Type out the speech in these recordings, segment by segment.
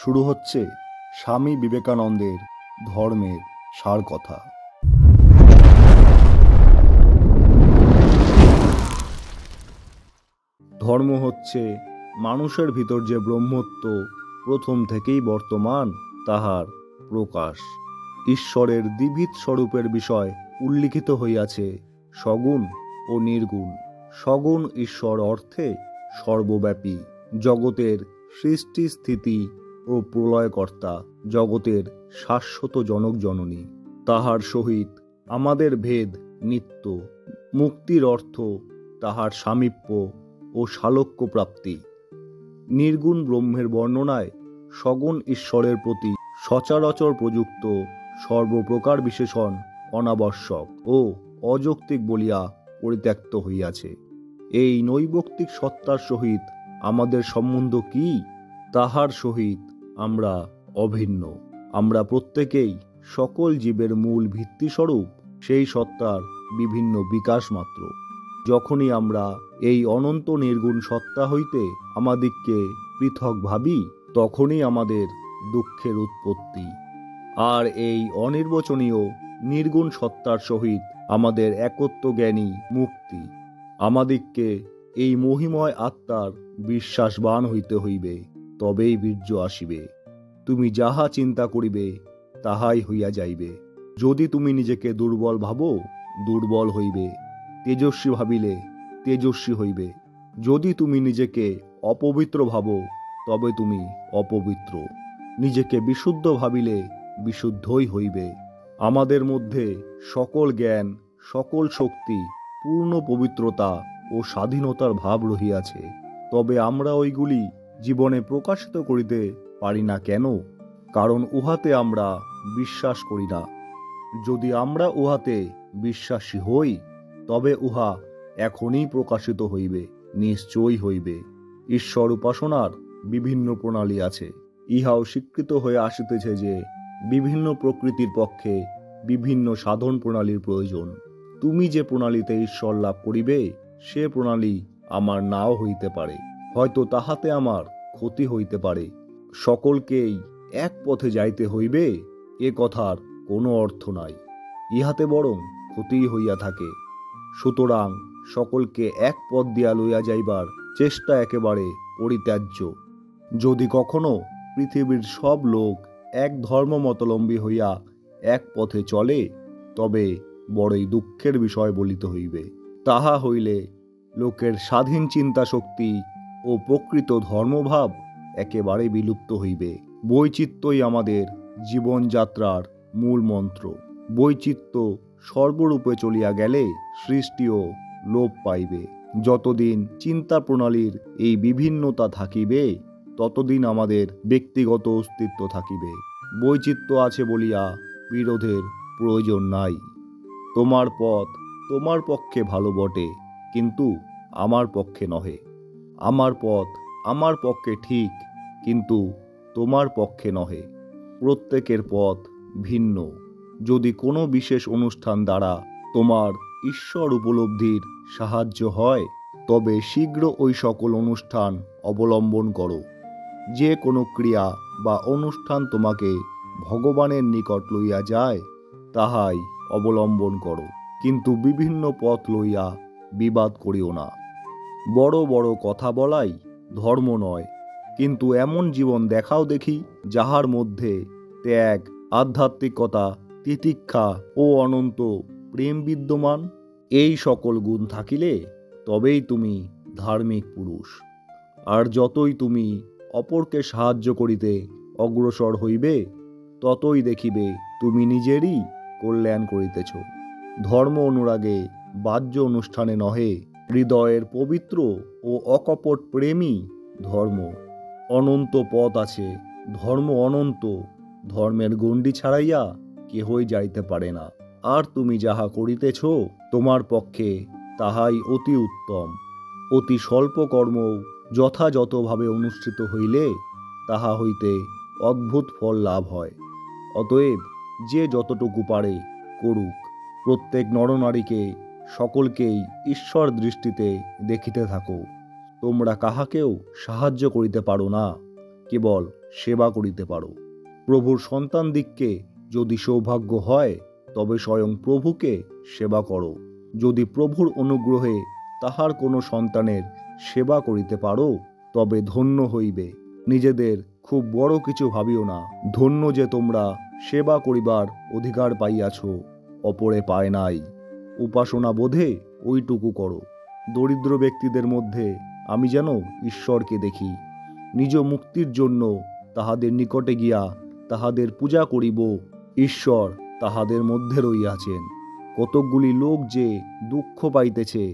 শুরু হচ্ছে স্বামী বিবেকানন্দের ধর্মের সার কথা। ধর্ম হচ্ছে মানুষের ভিতর যে ব্রহ্মত্ব প্রথম থেকেই বর্তমান, তাহার প্রকাশ। ঈশ্বরের দ্বিবিধ স্বরূপের বিষয় উল্লিখিত হইয়াছে সগুণ ও নির্গুণ। সগুণ ঈশ্বর অর্থে সর্বব্যাপী, জগতের সৃষ্টি স্থিতি ও প্রলয়কর্তা, জগতের শাশ্বত জনক জননী। তাহার সহিত আমাদের ভেদ নিত্য। মুক্তির অর্থ তাহার সামীপ্য ও সালোক্য প্রাপ্তি। নির্গুণ ব্রহ্মের বর্ণনায় সগুণ ঈশ্বরের প্রতি সচরাচর প্রযুক্ত সর্বপ্রকার বিশেষণ অনাবশ্যক ও অযৌক্তিক বলিয়া পরিত্যক্ত হইয়াছে। এই নৈবক্তিক সত্তার সহিত আমাদের সম্বন্ধ কি? তাহার সহিত আমরা অভিন্ন। আমরা প্রত্যেকেই সকল জীবের মূল ভিত্তিস্বরূপ সেই সত্তার বিভিন্ন বিকাশ মাত্র। যখনই আমরা এই অনন্ত নির্গুণ সত্তা হইতে আমাদিগকে পৃথক ভাবি, তখনই আমাদের দুঃখের উৎপত্তি। আর এই অনির্বচনীয় নির্গুণ সত্তার সহিত আমাদের একত্ব জ্ঞানী মুক্তি। আমাদিগকে এই মহিময় আত্মার বিশ্বাসবান হইতে হইবে, তবেই বীর্য আসিবে। তুমি যাহা চিন্তা করিবে তাহাই হইয়া যাইবে। যদি তুমি নিজেকে দুর্বল ভাবো, দুর্বল হইবে। তেজস্বী ভাবিলে তেজস্বী হইবে। যদি তুমি নিজেকে অপবিত্র ভাবো, তবে তুমি অপবিত্র। নিজেকে বিশুদ্ধ ভাবিলে বিশুদ্ধই হইবে। আমাদের মধ্যে সকল জ্ঞান, সকল শক্তি, পূর্ণ পবিত্রতা ও স্বাধীনতার ভাব রহিয়াছে। তবে আমরা ওইগুলি জীবনে প্রকাশিত করিতে পারি না কেন? কারণ উহাতে আমরা বিশ্বাস করি না। যদি আমরা উহাতে বিশ্বাসী হই, তবে উহা এখনই প্রকাশিত হইবে, নিশ্চয়ই হইবে। ঈশ্বর উপাসনার বিভিন্ন প্রণালী আছে। ইহাও স্বীকৃত হয়ে আসিতেছে যে বিভিন্ন প্রকৃতির পক্ষে বিভিন্ন সাধন প্রণালীর প্রয়োজন। তুমি যে প্রণালীতে ঈশ্বর লাভ করিবে, সে প্রণালী আমার নাও হইতে পারে। হয়তো তাহাতে আমার ক্ষতি হইতে পারে। সকলকেই এক পথে যাইতে হইবে, এ কথার কোনো অর্থ নাই। ইহাতে বরং ক্ষতিই হইয়া থাকে। সুতরাং সকলকে এক পথ দিয়া লইয়া যাইবার চেষ্টা একেবারে পরিত্যাজ্য। যদি কখনো পৃথিবীর সব লোক এক ধর্মমতলম্বী হইয়া এক পথে চলে, তবে বড়ই দুঃখের বিষয় বলিতে হইবে। তাহা হইলে লোকের স্বাধীন চিন্তা শক্তি ও প্রকৃত ধর্মভাব একেবারে বিলুপ্ত হইবে। বৈচিত্র্যই আমাদের জীবনযাত্রার মূল মন্ত্র। বৈচিত্র্য সর্বরূপে চলিয়া গেলে সৃষ্টিও লোপ পাইবে। যতদিন চিন্তা প্রণালীর এই বিভিন্নতা থাকিবে, ততদিন আমাদের ব্যক্তিগত অস্তিত্ব থাকিবে। বৈচিত্র্য আছে বলিয়া বিরোধের প্রয়োজন নাই। তোমার পথ তোমার পক্ষে ভালো বটে, কিন্তু আমার পক্ষে নহে। আমার পথ আমার পক্ষে ঠিক, কিন্তু তোমার পক্ষে নহে। প্রত্যেকের পথ ভিন্ন। যদি কোনো বিশেষ অনুষ্ঠান দ্বারা তোমার ঈশ্বর উপলব্ধির সাহায্য হয়, তবে শীঘ্র ওই সকল অনুষ্ঠান অবলম্বন করো। যে কোনো ক্রিয়া বা অনুষ্ঠান তোমাকে ভগবানের নিকট লইয়া যায়, তাহাই অবলম্বন করো। কিন্তু বিভিন্ন পথ লইয়া বিবাদ করিও না। বড় বড় কথা বলাই ধর্ম নয়, কিন্তু এমন জীবন দেখাও দেখি, যাহার মধ্যে ত্যাগ, আধ্যাত্মিকতা, তিতিক্ষা ও অনন্ত প্রেম বিদ্যমান। এই সকল গুণ থাকিলে তবেই তুমি ধার্মিক পুরুষ। আর যতই তুমি অপরকে সাহায্য করিতে অগ্রসর হইবে, ততই দেখিবে তুমি নিজেরই কল্যাণ করিতেছ। ধর্ম অনুরাগে, বাহ্য অনুষ্ঠানে নহে, হৃদয়ের পবিত্র ও অকপট প্রেমই ধর্ম। অনন্ত পথ আছে, ধর্ম অনন্ত। ধর্মের গণ্ডি ছাড়াইয়া কেহই যাইতে পারে না। আর তুমি যাহা করিতেছ, তোমার পক্ষে তাহাই অতি উত্তম। অতি স্বল্প কর্ম যথাযথভাবে অনুষ্ঠিত হইলে তাহা হইতে অদ্ভুত ফল লাভ হয়। অতএব যে যতটুকু পারে করুক। প্রত্যেক নরনারীকে, সকলকেই ঈশ্বর দৃষ্টিতে দেখিতে থাকো। তোমরা কাহাকেও সাহায্য করিতে পারো না, কেবল সেবা করিতে পারো। প্রভুর সন্তান দিগকে যদি সৌভাগ্য হয় তবে স্বয়ং প্রভুকে সেবা করো। যদি প্রভুর অনুগ্রহে তাহার কোনো সন্তানের সেবা করিতে পারো তবে ধন্য হইবে। নিজেদের খুব বড় কিছু ভাবিও না। ধন্য যে তোমরা সেবা করিবার অধিকার পাইয়াছ, অপরে পায় নাই। উপাসনা বোধে ওইটুকু করো। দরিদ্র ব্যক্তিদের মধ্যে আমি যেন ঈশ্বরকে দেখি। নিজ মুক্তির জন্য তাহাদের নিকটে গিয়া তাহাদের পূজা করিব। ঈশ্বর তাহাদের মধ্যে রইয়াছেন। কতকগুলি লোক যে দুঃখ পাইতেছে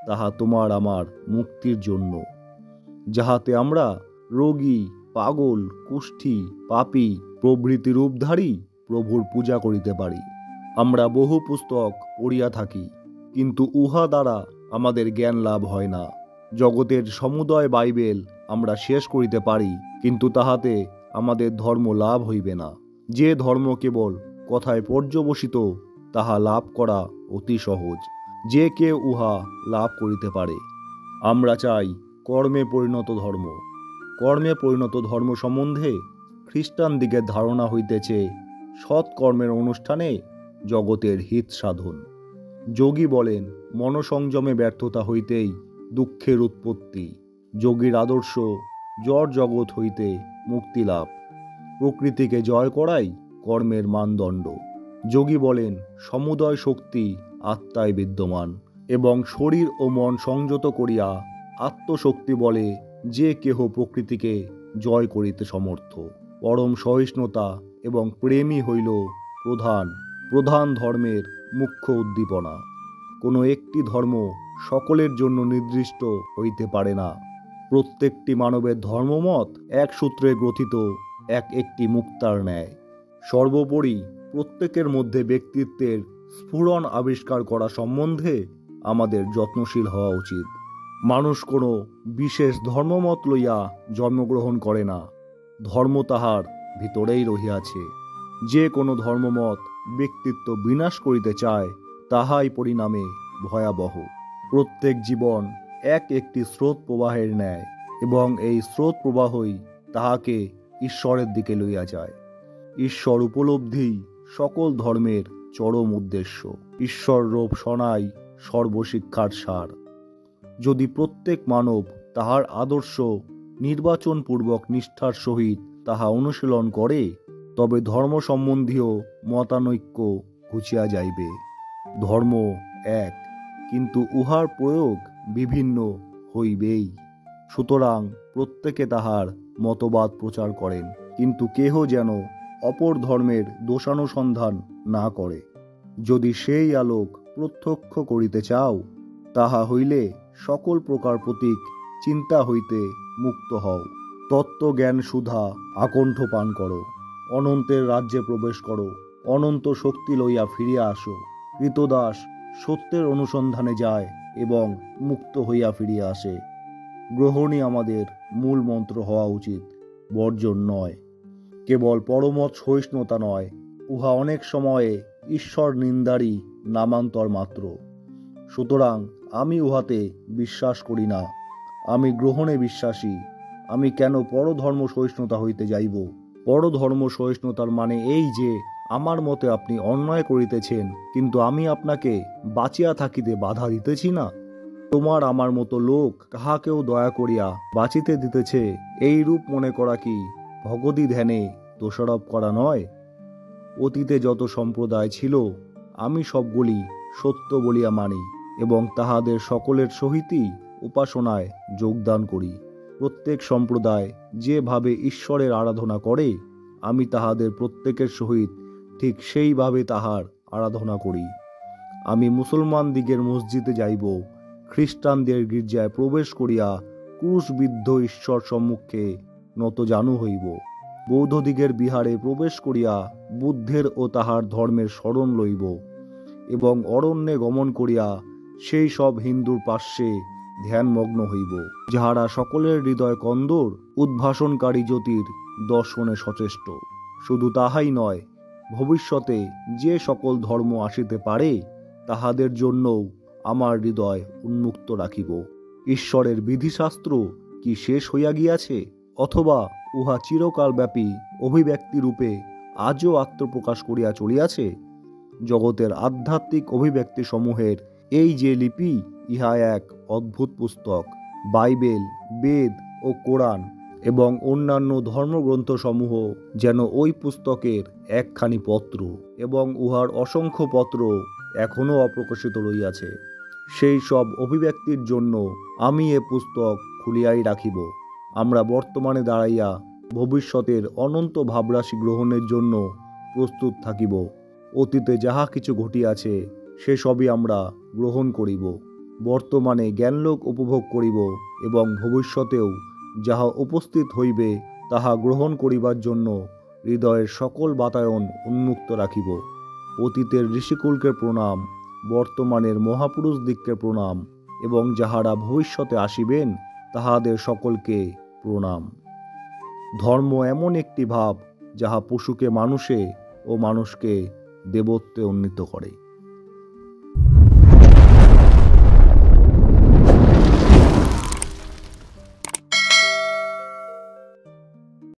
তাহা তোমার আমার মুক্তির জন্য, যাহাতে আমরা রোগী, পাগল, কুষ্ঠী, পাপী প্রভৃতি রূপধারী প্রভুর পূজা করিতে পারি। আমরা বহু পুস্তক পড়িয়া থাকি, কিন্তু উহা দ্বারা আমাদের জ্ঞান লাভ হয় না। জগতের সমুদয় বাইবেল আমরা শেষ করিতে পারি, কিন্তু তাহাতে আমাদের ধর্ম লাভ হইবে না। যে ধর্ম কেবল কথায় পর্যবসিত তাহা লাভ করা অতি সহজ। যে কেউ উহা লাভ করিতে পারে। আমরা চাই কর্মে পরিণত ধর্ম। কর্মে পরিণত ধর্ম সম্বন্ধে খ্রিস্টান দিগের ধারণা হইতেছে সৎকর্মের অনুষ্ঠানে জগতের হিত সাধন। যোগী বলেন, মনসংযমে ব্যর্থতা হইতেই দুঃখের উৎপত্তি। যোগীর আদর্শ জড় জগৎ হইতে মুক্তি লাভ। প্রকৃতিকে জয় করাই কর্মের মানদণ্ড। যোগী বলেন, সমুদয় শক্তি আত্মায় বিদ্যমান এবং শরীর ও মন সংযত করিয়া আত্মশক্তি বলে যে কেহ প্রকৃতিকে জয় করিতে সমর্থ। পরম সহিষ্ণুতা এবং প্রেমই হইল প্রধান ধর্মের মুখ্য উদ্দীপনা। কোনো একটি ধর্ম সকলের জন্য নির্দিষ্ট হইতে পারে না। প্রত্যেকটি মানবের ধর্মমত এক সূত্রে গ্রথিত একটি মুক্তার ন্যায়। সর্বোপরি প্রত্যেকের মধ্যে ব্যক্তিত্বের স্ফুরণ আবিষ্কার করা সম্বন্ধে আমাদের যত্নশীল হওয়া উচিত। মানুষ কোনো বিশেষ ধর্মমত লইয়া জন্মগ্রহণ করে না, ধর্ম তাহার ভিতরেই রহিয়াছে। যে কোনো ধর্মমত ব্যক্তিত্ব বিনাশ করিতে চায় তাহাই পরিণামে ভয়াবহ। প্রত্যেক জীবন একটি স্রোত প্রবাহের ন্যায়, এবং এই স্রোত প্রবাহই তাহাকে ঈশ্বরের দিকে লইয়া যায়। ঈশ্বর উপলব্ধি সকল ধর্মের চরম উদ্দেশ্য। ঈশ্বর রূপ শনাই সর্বশিক্ষার সার। যদি প্রত্যেক মানব তাহার আদর্শ নির্বাচনপূর্বক নিষ্ঠার সহিত তাহা অনুশীলন করে, তবে ধর্ম সম্বন্ধীয় মতানৈক্য ঘুচিয়া যাইবে। ধর্ম এক, কিন্তু উহার প্রয়োগ বিভিন্ন হইবেই। সুতরাং প্রত্যেকে তাহার মতবাদ প্রচার করেন, কিন্তু কেহ যেন অপর ধর্মের দোষানুসন্ধান না করে। যদি সেই আলোক প্রত্যক্ষ করিতে চাও, তাহা হইলে সকল প্রকার প্রতীক চিন্তা হইতে মুক্ত হও। তত্ত্বজ্ঞান সুধা আকণ্ঠ পান করো। অনন্তের রাজ্যে প্রবেশ করো। অনন্ত শক্তি লইয়া ফিরিয়া আসো। কৃতদাস সত্যের অনুসন্ধানে যায় এবং মুক্ত হইয়া ফিরিয়া আসে। গ্রহণই আমাদের মূল মন্ত্র হওয়া উচিত, বর্জন নয়। কেবল পরমত সহিষ্ণুতা নয়, উহা অনেক সময়ে ঈশ্বর নিন্দারই নামান্তর মাত্র। সুতরাং আমি উহাতে বিশ্বাস করি না। আমি গ্রহণে বিশ্বাসী। আমি কেন পরধর্ম সহিষ্ণুতা হইতে যাইব? পরধর্ম সহিষ্ণুতার মানে এই যে আমার মতে আপনি অন্যায় করিতেছেন, কিন্তু আমি আপনাকে বাঁচিয়া থাকিতে বাধা দিতেছি না। তোমার আমার মতো লোক কাহাকেও দয়া করিয়া বাঁচিতে দিতেছে, এই রূপ মনে করা কি ভগবতী ধ্যানে দোষারোপ করা নয়? অতীতে যত সম্প্রদায় ছিল আমি সবগুলি সত্য বলিয়া মানি এবং তাহাদের সকলের সহিতই উপাসনায় যোগদান করি। প্রত্যেক সম্প্রদায় যেভাবে ঈশ্বরের আরাধনা করে, আমি তাহাদের প্রত্যেকের সহিত ঠিক সেইভাবে তাহার আরাধনা করি। আমি মুসলমান দিগের মসজিদে যাইব, খ্রিস্টানদের গির্জায় প্রবেশ করিয়া ক্রুশবিদ্ধ ঈশ্বর সম্মুখে নতজানু হইব। বৌদ্ধদিগের বিহারে প্রবেশ করিয়া বুদ্ধের ও তাহার ধর্মের স্মরণ লইব এবং অরণ্যে গমন করিয়া সেই সব হিন্দুর পার্শ্বে ধ্যানমগ্ন হইব, যাহারা সকলের হৃদয় কন্দর উদ্ভাসনকারী জ্যোতির দর্শনে সচেষ্ট। শুধু তাহাই নয়, ভবিষ্যতে যে সকল ধর্ম আসিতে পারে তাহাদের জন্যও আমার হৃদয় উন্মুক্ত রাখিব। ঈশ্বরের বিধিশাস্ত্র কি শেষ হইয়া গিয়াছে? অথবা উহা চিরকালব্যাপী অভিব্যক্তি রূপে আজও আত্মপ্রকাশ করিয়া চলিয়াছে। জগতের আধ্যাত্মিক অভিব্যক্তি সমূহের এই যে লিপি, ইহা এক অদ্ভুত পুস্তক। বাইবেল, বেদ ও কোরআন এবং অন্যান্য ধর্মগ্রন্থসমূহ যেন ওই পুস্তকের একখানি পত্র, এবং উহার অসংখ্য পত্র এখনও অপ্রকাশিত রইয়াছে। সেই সব অভিব্যক্তির জন্য আমি এ পুস্তক খুলিয়াই রাখিব। আমরা বর্তমানে দাঁড়াইয়া ভবিষ্যতের অনন্ত ভাবরাশি গ্রহণের জন্য প্রস্তুত থাকিব। অতীতে যাহা কিছু ঘটিয়াছে সেসবই আমরা গ্রহণ করিব, বর্তমানে জ্ঞানলোক উপভোগ করিব এবং ভবিষ্যতেও যাহা উপস্থিত হইবে তাহা গ্রহণ করিবার জন্য হৃদয়ের সকল বাতায়ন উন্মুক্ত রাখিব। অতীতের ঋষিকুলকে প্রণাম, বর্তমানের মহাপুরুষ দিগকে প্রণাম এবং যাহারা ভবিষ্যতে আসিবেন তাহাদের সকলকে প্রণাম। ধর্ম এমন একটি ভাব যাহা পশুকে মানুষে ও মানুষকে দেবত্বে উন্নীত করে।